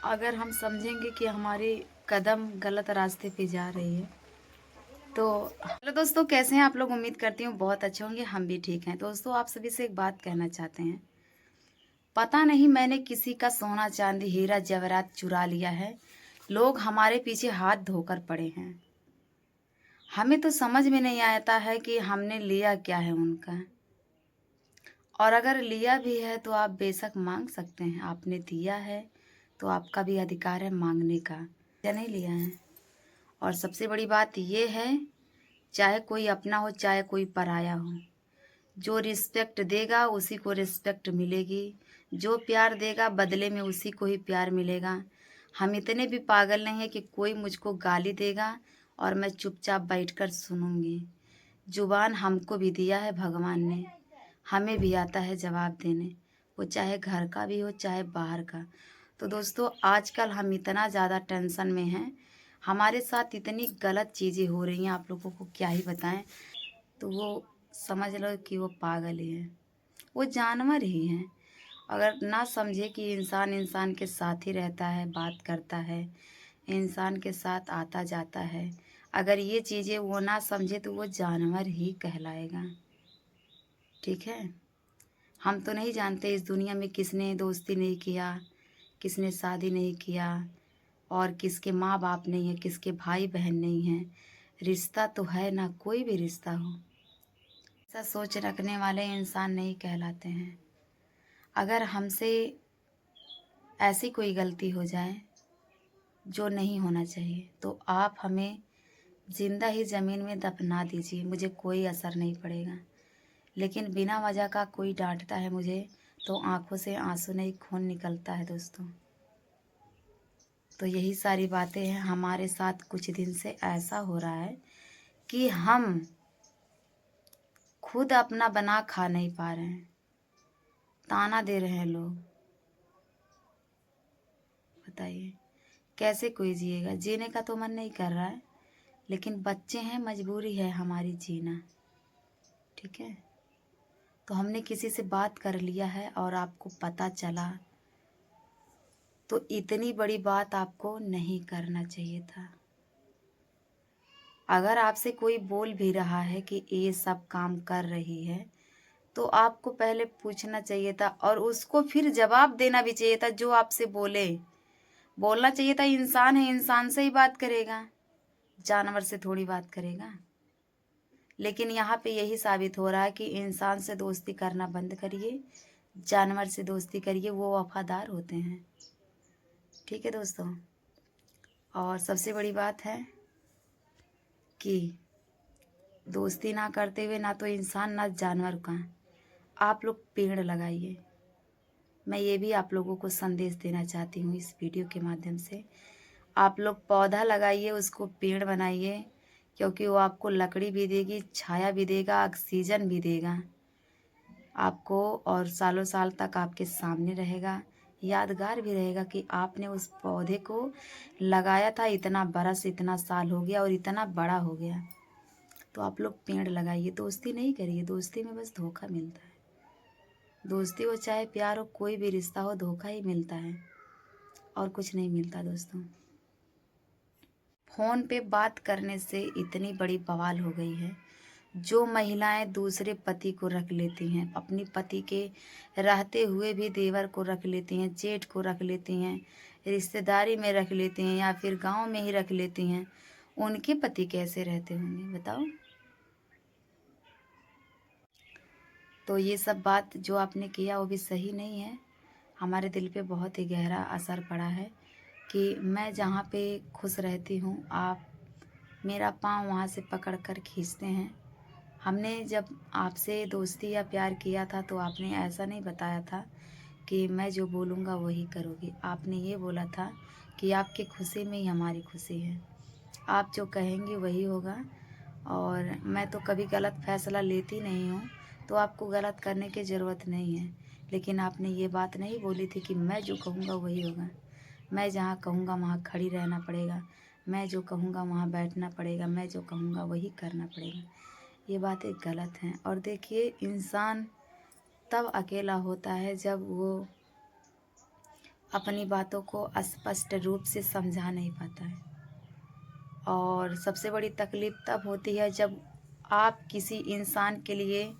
अगर हम समझेंगे कि हमारी कदम गलत रास्ते पे जा रही है तो हेलो दोस्तों, कैसे हैं आप लोग। उम्मीद करती हूँ बहुत अच्छे होंगे। हम भी ठीक हैं। दोस्तों, आप सभी से एक बात कहना चाहते हैं। पता नहीं मैंने किसी का सोना चांदी हीरा जवाहरात चुरा लिया है। लोग हमारे पीछे हाथ धोकर पड़े हैं। हमें तो समझ में नहीं आता है कि हमने लिया क्या है उनका। और अगर लिया भी है तो आप बेशक मांग सकते हैं। आपने दिया है तो आपका भी अधिकार है मांगने का, या नहीं लिया है। और सबसे बड़ी बात ये है, चाहे कोई अपना हो चाहे कोई पराया हो, जो रिस्पेक्ट देगा उसी को रिस्पेक्ट मिलेगी। जो प्यार देगा बदले में उसी को ही प्यार मिलेगा। हम इतने भी पागल नहीं हैं कि कोई मुझको गाली देगा और मैं चुपचाप बैठकर सुनूंगी। जुबान हमको भी दिया है भगवान ने, हमें भी आता है जवाब देने, वो चाहे घर का भी हो चाहे बाहर का। तो दोस्तों, आजकल हम इतना ज़्यादा टेंशन में हैं, हमारे साथ इतनी गलत चीज़ें हो रही हैं, आप लोगों को क्या ही बताएं। तो वो समझ लो कि वो पागल ही हैं, वो जानवर ही हैं। अगर ना समझे कि इंसान इंसान के साथ ही रहता है, बात करता है, इंसान के साथ आता जाता है, अगर ये चीज़ें वो ना समझे तो वो जानवर ही कहलाएगा। ठीक है। हम तो नहीं जानते इस दुनिया में किसने दोस्ती नहीं किया, किसने शादी नहीं किया, और किसके माँ बाप नहीं है, किसके भाई बहन नहीं है। रिश्ता तो है ना, कोई भी रिश्ता हो। ऐसा सोच रखने वाले इंसान नहीं कहलाते हैं। अगर हमसे ऐसी कोई गलती हो जाए जो नहीं होना चाहिए तो आप हमें जिंदा ही ज़मीन में दफना दीजिए, मुझे कोई असर नहीं पड़ेगा। लेकिन बिना वजह का कोई डांटता है मुझे तो आंखों से आंसू नहीं खून निकलता है दोस्तों। तो यही सारी बातें हैं। हमारे साथ कुछ दिन से ऐसा हो रहा है कि हम खुद अपना बना खा नहीं पा रहे हैं। ताना दे रहे हैं लोग। बताइए कैसे कोई जिएगा। जीने का तो मन नहीं कर रहा है, लेकिन बच्चे हैं, मजबूरी है हमारी जीना। ठीक है। तो हमने किसी से बात कर लिया है और आपको पता चला तो इतनी बड़ी बात आपको नहीं करना चाहिए था। अगर आपसे कोई बोल भी रहा है कि ये सब काम कर रही है तो आपको पहले पूछना चाहिए था और उसको फिर जवाब देना भी चाहिए था। जो आपसे बोले, बोलना चाहिए था इंसान है, इंसान से ही बात करेगा, जानवर से थोड़ी बात करेगा। लेकिन यहाँ पे यही साबित हो रहा है कि इंसान से दोस्ती करना बंद करिए, जानवर से दोस्ती करिए, वो वफादार होते हैं। ठीक है दोस्तों। और सबसे बड़ी बात है कि दोस्ती ना करते हुए ना तो इंसान ना जानवर का आप लोग पेड़ लगाइए। मैं ये भी आप लोगों को संदेश देना चाहती हूँ इस वीडियो के माध्यम से। आप लोग पौधा लगाइए, उसको पेड़ बनाइए, क्योंकि वो आपको लकड़ी भी देगी, छाया भी देगा, ऑक्सीजन भी देगा आपको, और सालों साल तक आपके सामने रहेगा। यादगार भी रहेगा कि आपने उस पौधे को लगाया था, इतना बरस इतना साल हो गया और इतना बड़ा हो गया। तो आप लोग पेड़ लगाइए, दोस्ती नहीं करिए। दोस्ती में बस धोखा मिलता है। दोस्ती हो चाहे प्यार हो, कोई भी रिश्ता हो, धोखा ही मिलता है और कुछ नहीं मिलता दोस्तों। फ़ोन पे बात करने से इतनी बड़ी बवाल हो गई है। जो महिलाएं दूसरे पति को रख लेती हैं, अपनी पति के रहते हुए भी देवर को रख लेती हैं, जेठ को रख लेती हैं, रिश्तेदारी में रख लेती हैं या फिर गांव में ही रख लेती हैं, उनके पति कैसे रहते होंगे बताओ। तो ये सब बात जो आपने किया वो भी सही नहीं है। हमारे दिल पे बहुत ही गहरा असर पड़ा है कि मैं जहाँ पे खुश रहती हूँ आप मेरा पाँव वहाँ से पकड़ कर खींचते हैं। हमने जब आपसे दोस्ती या प्यार किया था तो आपने ऐसा नहीं बताया था कि मैं जो बोलूँगा वही करोगी। आपने ये बोला था कि आपकी खुशी में ही हमारी खुशी है, आप जो कहेंगे वही होगा। और मैं तो कभी गलत फैसला लेती नहीं हूँ, तो आपको गलत करने की ज़रूरत नहीं है। लेकिन आपने ये बात नहीं बोली थी कि मैं जो कहूँगा वही होगा। मैं जहाँ कहूँगा वहाँ खड़ी रहना पड़ेगा, मैं जो कहूँगा वहाँ बैठना पड़ेगा, मैं जो कहूँगा वही करना पड़ेगा। ये बातें गलत हैं। और देखिए, इंसान तब अकेला होता है जब वो अपनी बातों को स्पष्ट रूप से समझा नहीं पाता है। और सबसे बड़ी तकलीफ़ तब होती है जब आप किसी इंसान के लिए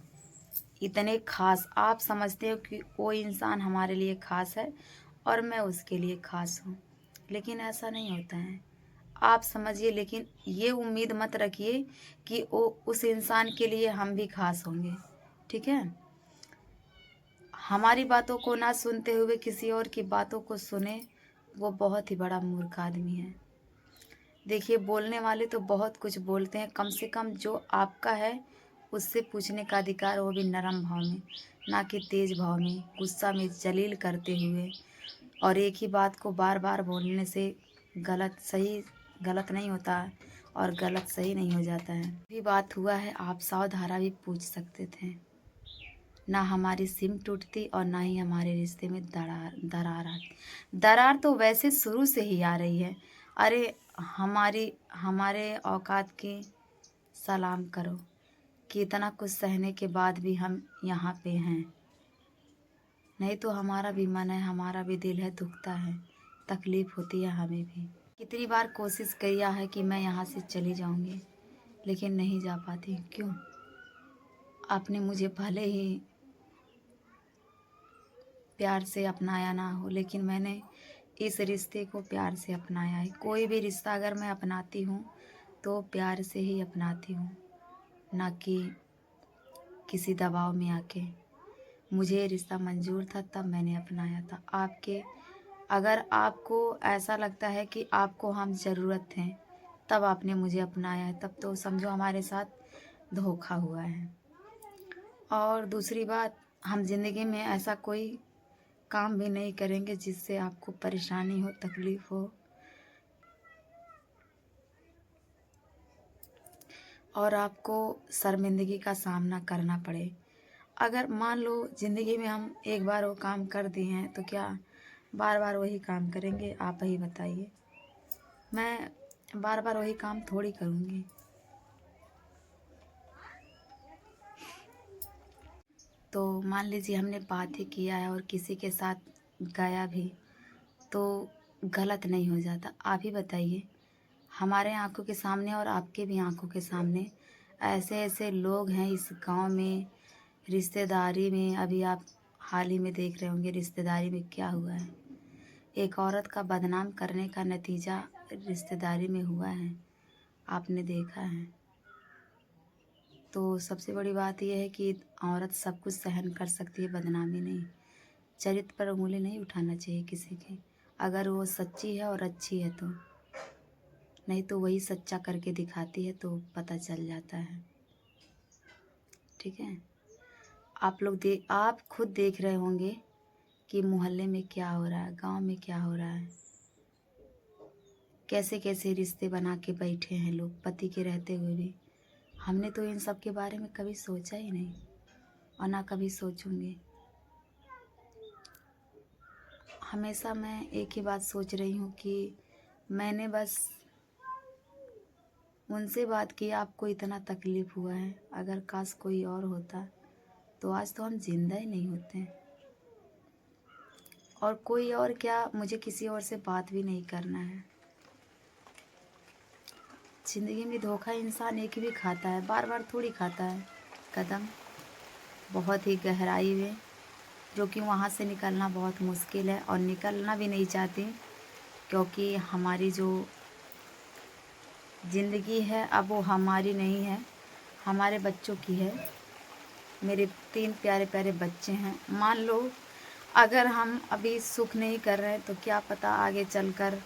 इतने ख़ास आप समझते हो कि कोई इंसान हमारे लिए ख़ास है और मैं उसके लिए ख़ास हूँ, लेकिन ऐसा नहीं होता है। आप समझिए, लेकिन ये उम्मीद मत रखिए कि वो उस इंसान के लिए हम भी ख़ास होंगे, ठीक है? हमारी बातों को ना सुनते हुए किसी और की बातों को सुने, वो बहुत ही बड़ा मूर्ख आदमी है। देखिए, बोलने वाले तो बहुत कुछ बोलते हैं, कम से कम जो आपका है उससे पूछने का अधिकार, वो भी नरम भाव में, ना कि तेज़ भाव में, गुस्सा में जलील करते हुए। और एक ही बात को बार-बार बोलने से गलत सही गलत नहीं होता है और गलत सही नहीं हो जाता है। भी बात हुआ है, आप सावधारा भी पूछ सकते थे। ना हमारी सिम टूटती और ना ही हमारे रिश्ते में दरार आती। दरार तो वैसे शुरू से ही आ रही है। अरे हमारे औकात की सलाम करो कि इतना कुछ सहने के बाद भी हम यहाँ पे हैं। नहीं तो हमारा भी मन है, हमारा भी दिल है, दुखता है, तकलीफ़ होती है हमें भी। कितनी बार कोशिश किया है कि मैं यहाँ से चली जाऊँगी, लेकिन नहीं जा पाती। क्यों? आपने मुझे भले ही प्यार से अपनाया ना हो, लेकिन मैंने इस रिश्ते को प्यार से अपनाया है। कोई भी रिश्ता अगर मैं अपनाती हूँ तो प्यार से ही अपनाती हूँ, ना कि किसी दबाव में आके। मुझे ये रिश्ता मंजूर था तब मैंने अपनाया था। अगर आपको ऐसा लगता है कि आपको हम ज़रूरत हैं तब आपने मुझे अपनाया है, तब तो समझो हमारे साथ धोखा हुआ है। और दूसरी बात, हम ज़िंदगी में ऐसा कोई काम भी नहीं करेंगे जिससे आपको परेशानी हो, तकलीफ़ हो और आपको शर्मिंदगी का सामना करना पड़े। अगर मान लो ज़िंदगी में हम एक बार वो काम कर दिए हैं तो क्या बार बार वही काम करेंगे? आप ही बताइए। मैं बार बार वही काम थोड़ी करूँगी। तो मान लीजिए हमने बात ही किया है और किसी के साथ गया भी, तो गलत नहीं हो जाता? आप ही बताइए। हमारे आँखों के सामने और आपके भी आँखों के सामने ऐसे-ऐसे लोग हैं इस गाँव में, रिश्तेदारी में। अभी आप हाल ही में देख रहे होंगे रिश्तेदारी में क्या हुआ है। एक औरत का बदनाम करने का नतीजा रिश्तेदारी में हुआ है, आपने देखा है। तो सबसे बड़ी बात यह है कि औरत सब कुछ सहन कर सकती है, बदनामी नहीं। चरित्र पर उँगली नहीं उठाना चाहिए किसी की, अगर वो सच्ची है और अच्छी है तो। नहीं तो वही सच्चा करके दिखाती है तो पता चल जाता है, ठीक है? आप खुद देख रहे होंगे कि मोहल्ले में क्या हो रहा है, गांव में क्या हो रहा है। कैसे कैसे रिश्ते बना के बैठे हैं लोग, पति के रहते हुए भी। हमने तो इन सब के बारे में कभी सोचा ही नहीं और ना कभी सोचूंगी। हमेशा मैं एक ही बात सोच रही हूँ कि मैंने बस उनसे बात की, आपको इतना तकलीफ़ हुआ है। अगर काश कोई और होता तो आज तो हम जिंदा ही नहीं होते। और कोई और क्या, मुझे किसी और से बात भी नहीं करना है। ज़िंदगी में धोखा इंसान एक भी खाता है, बार बार थोड़ी खाता है। कदम बहुत ही गहराई में, जो कि वहाँ से निकलना बहुत मुश्किल है और निकलना भी नहीं चाहती, क्योंकि हमारी जो ज़िंदगी है अब वो हमारी नहीं है, हमारे बच्चों की है। मेरे 3 प्यारे प्यारे बच्चे हैं। मान लो अगर हम अभी सुख नहीं कर रहे तो क्या पता आगे चलकर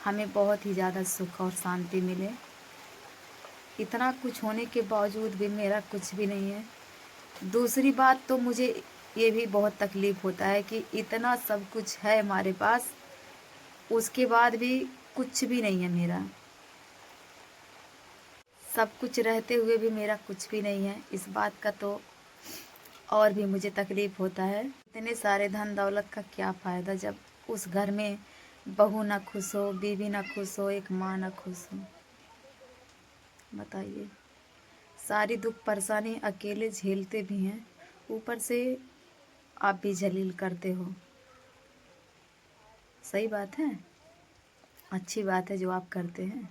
हमें बहुत ही ज़्यादा सुख और शांति मिले। इतना कुछ होने के बावजूद भी मेरा कुछ भी नहीं है। दूसरी बात तो मुझे ये भी बहुत तकलीफ़ होता है कि इतना सब कुछ है हमारे पास, उसके बाद भी कुछ भी नहीं है मेरा। सब कुछ रहते हुए भी मेरा कुछ भी नहीं है, इस बात का तो और भी मुझे तकलीफ़ होता है। इतने सारे धन दौलत का क्या फ़ायदा जब उस घर में बहू ना खुश हो, बीवी ना खुश हो, एक माँ ना खुश हो। बताइए। सारी दुख परेशानी अकेले झेलते भी हैं, ऊपर से आप भी जलील करते हो। सही बात है, अच्छी बात है जो आप करते हैं।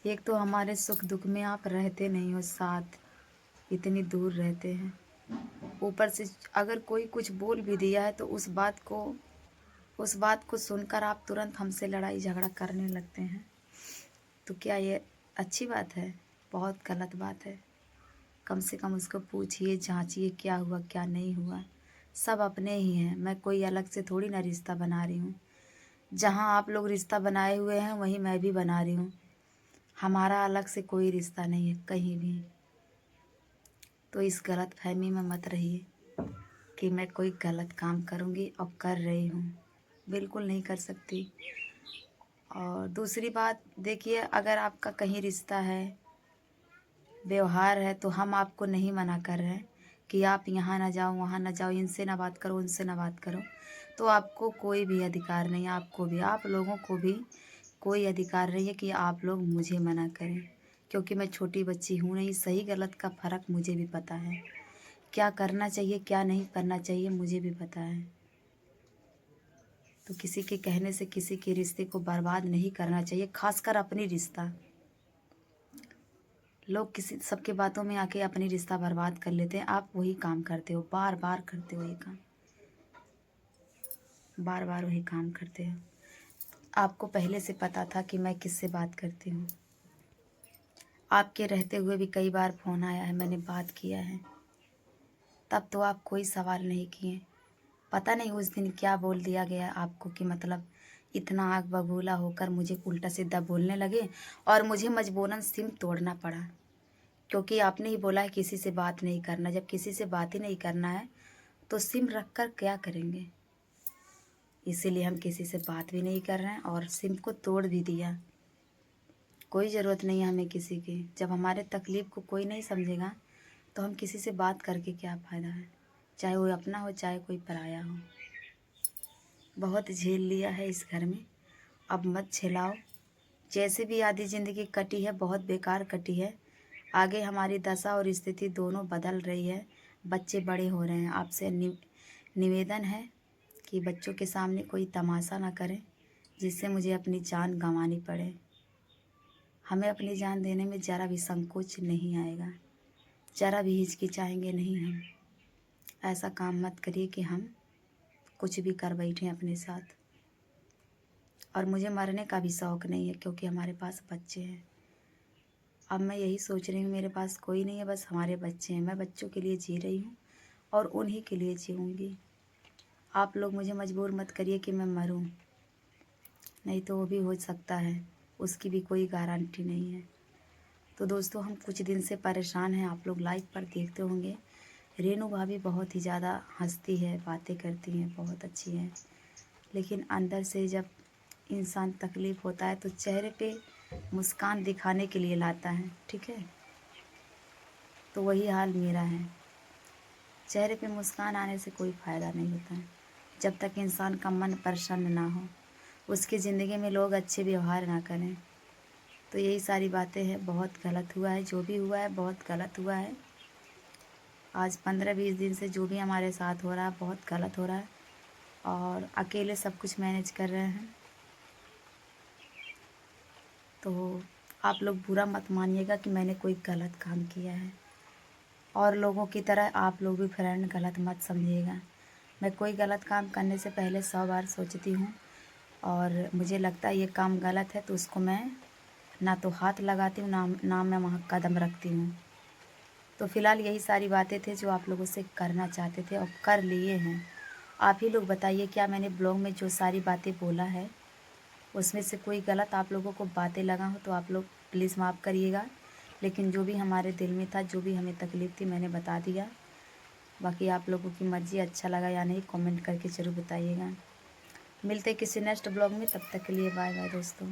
एक तो हमारे सुख दुख में आप रहते नहीं हो साथ, इतनी दूर रहते हैं, ऊपर से अगर कोई कुछ बोल भी दिया है तो उस बात को सुनकर आप तुरंत हमसे लड़ाई झगड़ा करने लगते हैं। तो क्या ये अच्छी बात है? बहुत गलत बात है। कम से कम उसको पूछिए, जांचिए क्या हुआ क्या नहीं हुआ। सब अपने ही हैं, मैं कोई अलग से थोड़ी ना रिश्ता बना रही हूँ। जहाँ आप लोग रिश्ता बनाए हुए हैं वहीं मैं भी बना रही हूँ। हमारा अलग से कोई रिश्ता नहीं है कहीं भी। तो इस गलत फहमी में मत रहिए कि मैं कोई गलत काम करूँगी और कर रही हूँ। बिल्कुल नहीं कर सकती। और दूसरी बात देखिए, अगर आपका कहीं रिश्ता है, व्यवहार है, तो हम आपको नहीं मना कर रहे हैं कि आप यहाँ ना जाओ, वहाँ ना जाओ, इनसे ना बात करो, उनसे ना बात करो। तो आपको कोई भी अधिकार नहीं, आपको भी, आप लोगों को भी कोई अधिकार नहीं है कि आप लोग मुझे मना करें, क्योंकि मैं छोटी बच्ची हूँ नहीं। सही गलत का फ़र्क मुझे भी पता है, क्या करना चाहिए क्या नहीं करना चाहिए मुझे भी पता है। तो किसी के कहने से किसी के रिश्ते को बर्बाद नहीं करना चाहिए, खासकर अपनी रिश्ता। लोग किसी सबके बातों में आके अपनी रिश्ता बर्बाद कर लेते हैं। आप वही काम करते हो, बार बार करते हो ये काम, बार बार वही काम करते हो। आपको पहले से पता था कि मैं किससे बात करती हूँ। आपके रहते हुए भी कई बार फ़ोन आया है, मैंने बात किया है, तब तो आप कोई सवाल नहीं किए। पता नहीं उस दिन क्या बोल दिया गया आपको कि मतलब इतना आग बबूला होकर मुझे उल्टा सीधा बोलने लगे और मुझे मजबूरन सिम तोड़ना पड़ा, क्योंकि आपने ही बोला है किसी से बात नहीं करना। जब किसी से बात ही नहीं करना है तो सिम रख कर क्या करेंगे? इसीलिए हम किसी से बात भी नहीं कर रहे हैं और सिम को तोड़ भी दिया। कोई ज़रूरत नहीं है हमें किसी की। जब हमारे तकलीफ़ को कोई नहीं समझेगा तो हम किसी से बात करके क्या फ़ायदा है, चाहे वो अपना हो चाहे कोई पराया हो। बहुत झेल लिया है इस घर में, अब मत झेलाओ। जैसे भी आधी ज़िंदगी कटी है बहुत बेकार कटी है। आगे हमारी दशा और स्थिति दोनों बदल रही है। बच्चे बड़े हो रहे हैं। आपसे निवेदन है कि बच्चों के सामने कोई तमाशा ना करें जिससे मुझे अपनी जान गंवानी पड़े। हमें अपनी जान देने में ज़रा भी संकोच नहीं आएगा, ज़रा भी हिचकिचाएंगे नहीं हम। ऐसा काम मत करिए कि हम कुछ भी कर बैठें अपने साथ। और मुझे मरने का भी शौक़ नहीं है, क्योंकि हमारे पास बच्चे हैं। अब मैं यही सोच रही हूँ, मेरे पास कोई नहीं है, बस हमारे बच्चे हैं। मैं बच्चों के लिए जी रही हूँ और उन्हीं के लिए जीऊँगी। आप लोग मुझे मजबूर मत करिए कि मैं मरूँ, नहीं तो वो भी हो सकता है, उसकी भी कोई गारंटी नहीं है। तो दोस्तों, हम कुछ दिन से परेशान हैं। आप लोग लाइव पर देखते होंगे, रेनू भाभी बहुत ही ज़्यादा हंसती है, बातें करती हैं, बहुत अच्छी हैं। लेकिन अंदर से जब इंसान तकलीफ़ होता है तो चेहरे पे मुस्कान दिखाने के लिए लाता है, ठीक है। तो वही हाल मेरा है। चेहरे पे मुस्कान आने से कोई फ़ायदा नहीं होता है जब तक इंसान का मन प्रसन्न ना हो, उसकी ज़िंदगी में लोग अच्छे व्यवहार ना करें। तो यही सारी बातें हैं। बहुत गलत हुआ है, जो भी हुआ है बहुत गलत हुआ है। आज 15-20 दिन से जो भी हमारे साथ हो रहा है बहुत गलत हो रहा है और अकेले सब कुछ मैनेज कर रहे हैं। तो आप लोग बुरा मत मानिएगा कि मैंने कोई गलत काम किया है, और लोगों की तरह आप लोग भी फ्रेंड गलत मत समझिएगा। मैं कोई गलत काम करने से पहले 100 बार सोचती हूँ, और मुझे लगता है ये काम गलत है तो उसको मैं ना तो हाथ लगाती हूँ ना मैं वहाँ कदम रखती हूँ। तो फ़िलहाल यही सारी बातें थे जो आप लोगों से करना चाहते थे और कर लिए हैं। आप ही लोग बताइए, क्या मैंने ब्लॉग में जो सारी बातें बोला है उसमें से कोई गलत आप लोगों को बातें लगा हो तो आप लोग प्लीज़ माफ़ करिएगा। लेकिन जो भी हमारे दिल में था, जो भी हमें तकलीफ़ थी, मैंने बता दिया। बाकी आप लोगों की मर्ज़ी, अच्छा लगा या नहीं कमेंट करके ज़रूर बताइएगा। मिलते किसी नेक्स्ट ब्लॉग में, तब तक के लिए बाय बाय दोस्तों।